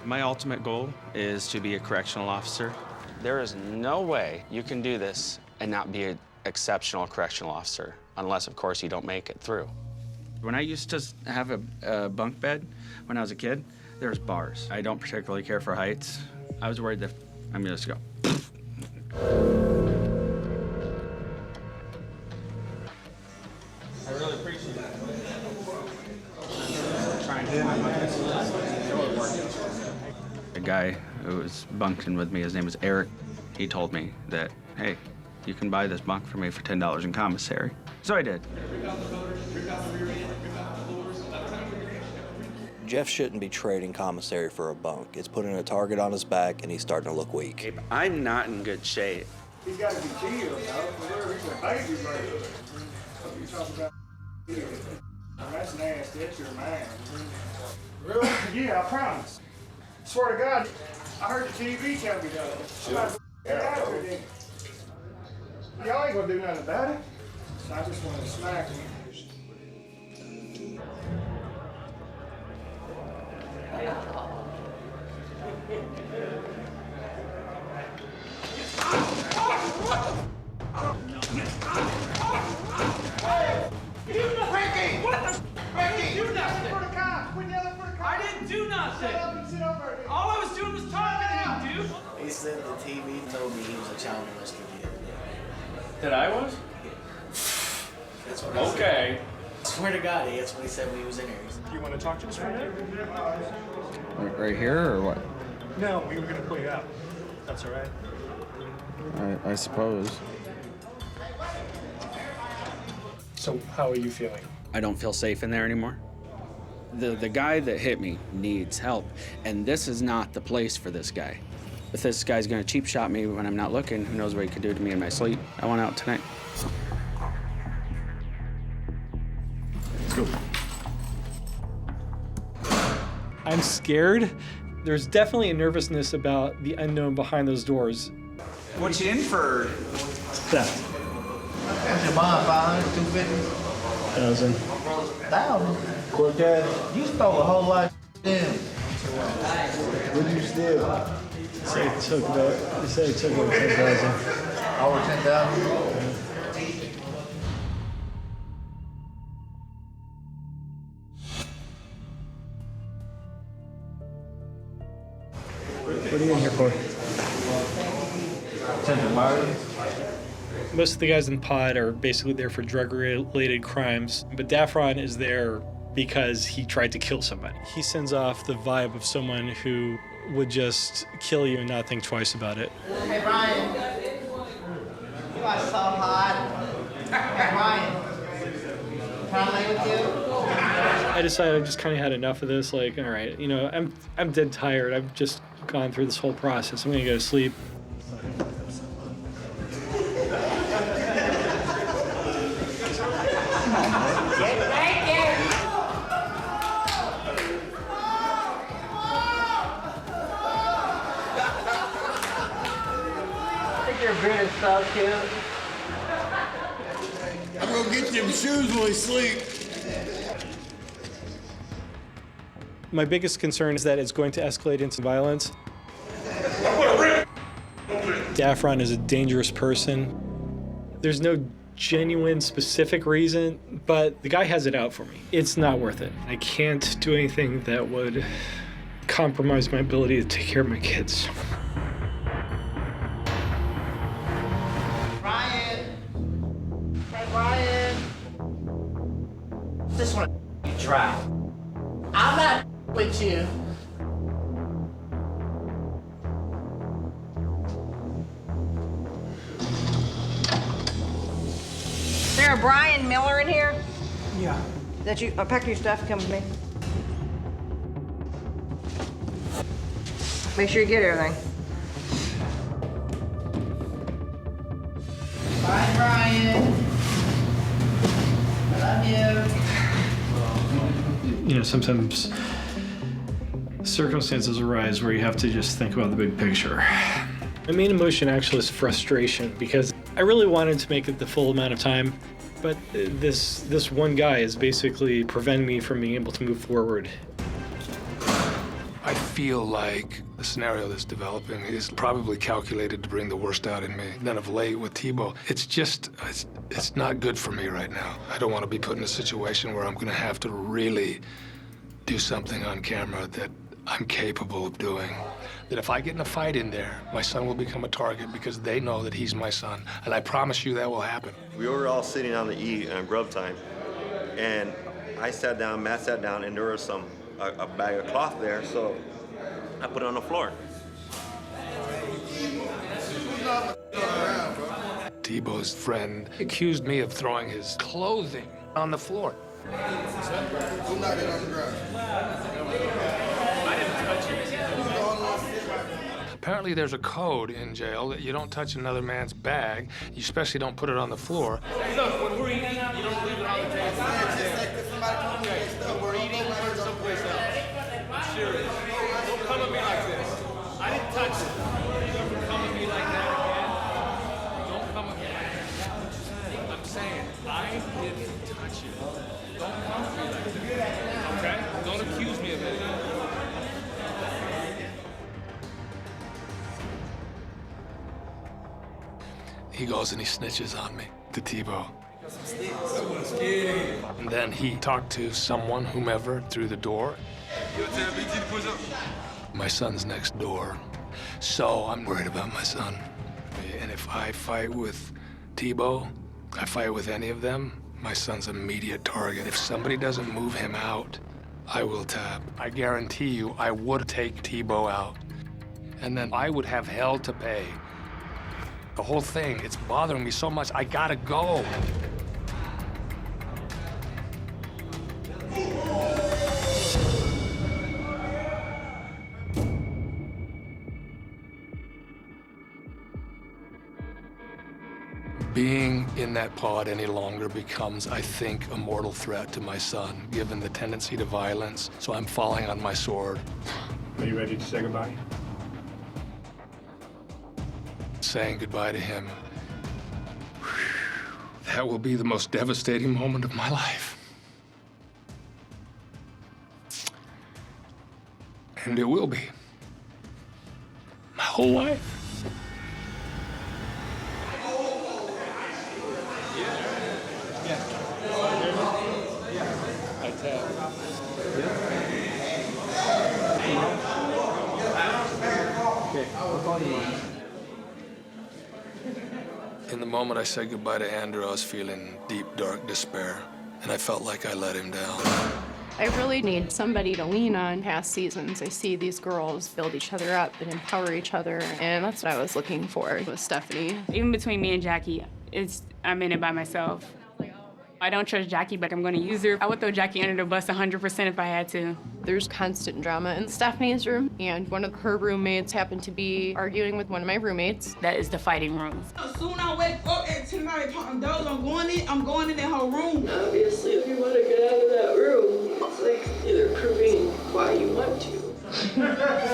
My ultimate goal is to be a correctional officer. There is no way you can do this and not be an exceptional correctional officer, unless, of course, you don't make it through. When I used to have a bunk bed when I was a kid, there was bars. I don't particularly care for heights. I was worried that I'm gonna just go. I really appreciate that. Trying to find my A guy who was bunking with me, his name was Eric. He told me that, hey, you can buy this bunk for me for $10 in commissary. So I did. Jeff shouldn't be trading commissary for a bunk. It's putting a target on his back, and he's starting to look weak. I'm not in good shape. He's got to be killed, though. He's a baby bird. You talk about that's nasty. That's your man. Really? Yeah, I promise. Swear to God, I heard the TV tell me that. Y'all ain't gonna do nothing about it. So I just want to smack him. I didn't do nothing. All I was doing was talking to him, dude. He said the TV told me he was a child molester the other day. That I was? That's what he said. Okay. I swear to God, that's what he said when he was in here. You want to talk to us for a minute? Right here, or what? No, we were going to pull you out. That's all right. I suppose. So, how are you feeling? I don't feel safe in there anymore. The guy that hit me needs help, and this is not the place for this guy. If this guy's gonna cheap shot me when I'm not looking, who knows what he could do to me in my sleep. I want out tonight. Let's go. I'm scared. There's definitely a nervousness about the unknown behind those doors. What you in for? Theft. What's your bond, 1,000. 1,000? Cortez. You stole a whole lot of damn. What'd you steal? They said it took over 10,000. Over 10,000? What are you in here for? Attempted murder. Most of the guys in pod are basically there for drug-related crimes, but Daffron is there because he tried to kill somebody. He sends off the vibe of someone who would just kill you and not think twice about it. Hey, Ryan. You are so hot. Hey, Ryan. Can I lay with you? I decided I just kind of had enough of this. Like, all right, you know, I'm dead tired. I've just gone through this whole process. I'm gonna go to sleep. Your beard is so cute. I'm gonna get them shoes when we sleep. My biggest concern is that it's going to escalate into violence. Daffron is a dangerous person. There's no genuine, specific reason, but the guy has it out for me. It's not worth it. I can't do anything that would compromise my ability to take care of my kids. Ryan. Hey, Ryan. This one you drown. I'm not with you. Is there a Brian Miller in here? Yeah. That you pack your stuff, come with me. Make sure you get everything. Bye, Brian. I love you. You know, sometimes circumstances arise where you have to just think about the big picture. My main emotion actually is frustration because I really wanted to make it the full amount of time, but this one guy is basically preventing me from being able to move forward. I feel like the scenario that's developing is probably calculated to bring the worst out in me. Then of late with Tebow, it's not good for me right now. I don't want to be put in a situation where I'm going to have to really do something on camera that I'm capable of doing. That if I get in a fight in there, my son will become a target because they know that he's my son. And I promise you that will happen. We were all sitting on the E on grub time, and I sat down, Matt sat down, and there was a bag of cloth there, so I put it on the floor. Tebow's friend accused me of throwing his clothing on the floor. Apparently there's a code in jail that you don't touch another man's bag. You especially don't put it on the floor. Hey, look, when we're eating, you don't leave it on the table. Okay, when we're eating, put it someplace else. Serious. Don't come at me like this. I didn't touch it. You ever come at me like that again? Don't come at me like that. I'm saying, I didn't touch it. Don't come at me like that. Okay? Don't accuse me of it. He goes and he snitches on me to Tebow. And then he talked to someone, whomever, through the door. My son's next door. So I'm worried about my son. And if I fight with Tebow, I fight with any of them, my son's an immediate target. If somebody doesn't move him out, I will tap. I guarantee you I would take Tebow out. And then I would have hell to pay. The whole thing, it's bothering me so much, I gotta go. Being in that pod any longer becomes, I think, a mortal threat to my son, given the tendency to violence. So I'm falling on my sword. Are you ready to say goodbye? Saying goodbye to him, that will be the most devastating moment of my life. And it will be. My whole life. In the moment I said goodbye to Andrew, I was feeling deep, dark despair, and I felt like I let him down. I really need somebody to lean on. Past seasons, I see these girls build each other up and empower each other, and that's what I was looking for with Stephanie. Even between me and Jackie, I'm in it by myself. I don't trust Jackie, but I'm going to use her. I would throw Jackie under the bus 100% if I had to. There's constant drama in Stephanie's room, and one of her roommates happened to be arguing with one of my roommates. That is the fighting room. As soon as I wake up at 10 o'clock, I'm going in that whole room. Obviously, if you want to get out of that room, it's like either proving why you want to.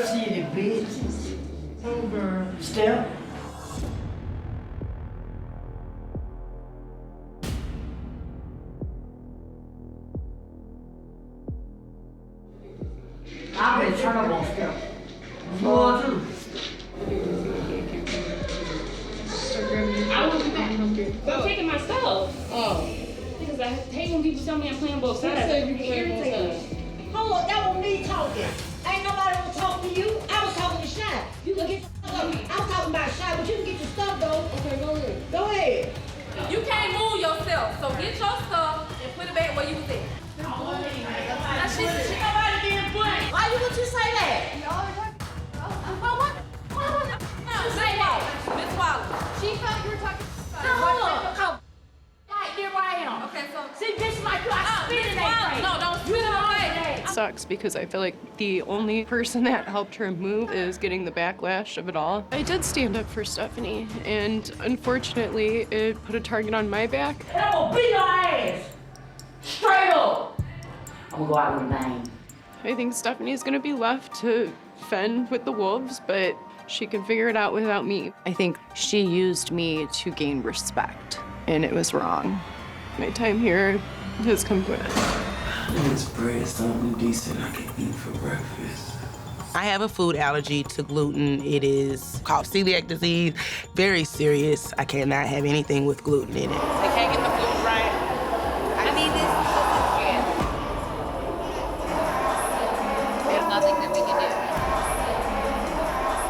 See the bitch over step. I'm in trouble still. More too. I will be back. I'm taking my stuff. Oh. Because I hate when people tell me I'm playing both sides. Hold on, that was me talking. Ain't nobody gonna talk to you. I was talking to Shy. You can get your stuff. I'm talking about Shy, but you can get your stuff though. Okay, go ahead. Go ahead. You can't move yourself, so get your stuff and put it back where you was at. Now she nobody being funny. Why would you say that? Miss Wallace. She thought you were talking about Right there where I am. Okay, so See, bitch like you, I spit in that face. No, don't spit in her face. It sucks because I feel like the only person that helped her move is getting the backlash of it all. I did stand up for Stephanie, and unfortunately, it put a target on my back. And I'm gonna beat your ass. Straight up. I'm gonna go out with a bang. I think Stephanie's gonna be left to fend with the wolves, but she can figure it out without me. I think she used me to gain respect, and it was wrong. My time here has come to an end. Let's spread something decent I can eat for breakfast. I have a food allergy to gluten. It is called celiac disease. Very serious. I cannot have anything with gluten in it. They can't get the food right. I mean, this is there's nothing that we can do.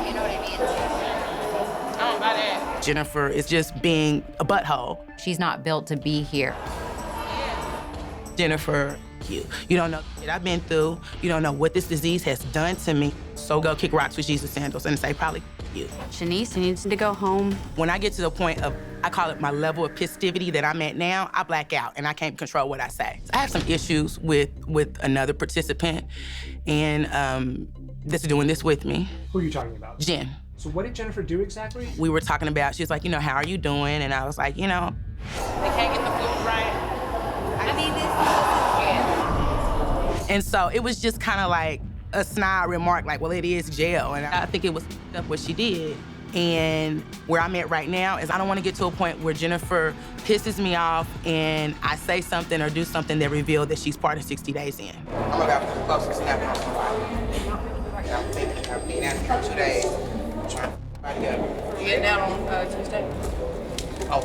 You know what I mean? I don't buy that. Jennifer is just being a butthole. She's not built to be here. Jennifer, you don't know what I've been through. You don't know what this disease has done to me. So go kick rocks with Jesus sandals and say probably you. Shanice needs to go home. When I get to the point of, I call it my level of pistivity that I'm at now, I black out and I can't control what I say. I have some issues with another participant and that's doing this with me. Who are you talking about? Jen. So what did Jennifer do exactly? We were talking about, she was like, how are you doing? And I was like, They can't get the food right. I mean, this is And so it was just kind of like a snide remark, like, well, it is jail. And I think it was what she did. And where I'm at right now is I don't want to get to a point where Jennifer pisses me off and I say something or do something that reveals that she's part of 60 Days In. I'm gonna go the closest step. I've been out here 2 days. You getting out on Tuesday? Oh.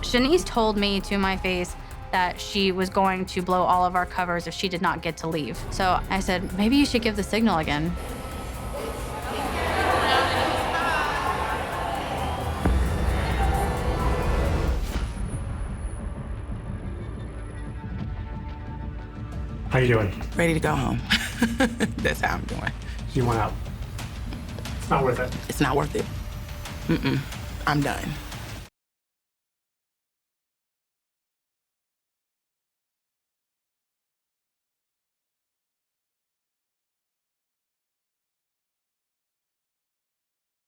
Shanice told me to my face that she was going to blow all of our covers if she did not get to leave. So I said, maybe you should give the signal again. How you doing? Ready to go home. That's how I'm doing. You want out? It's not worth it. It's not worth it. I'm done.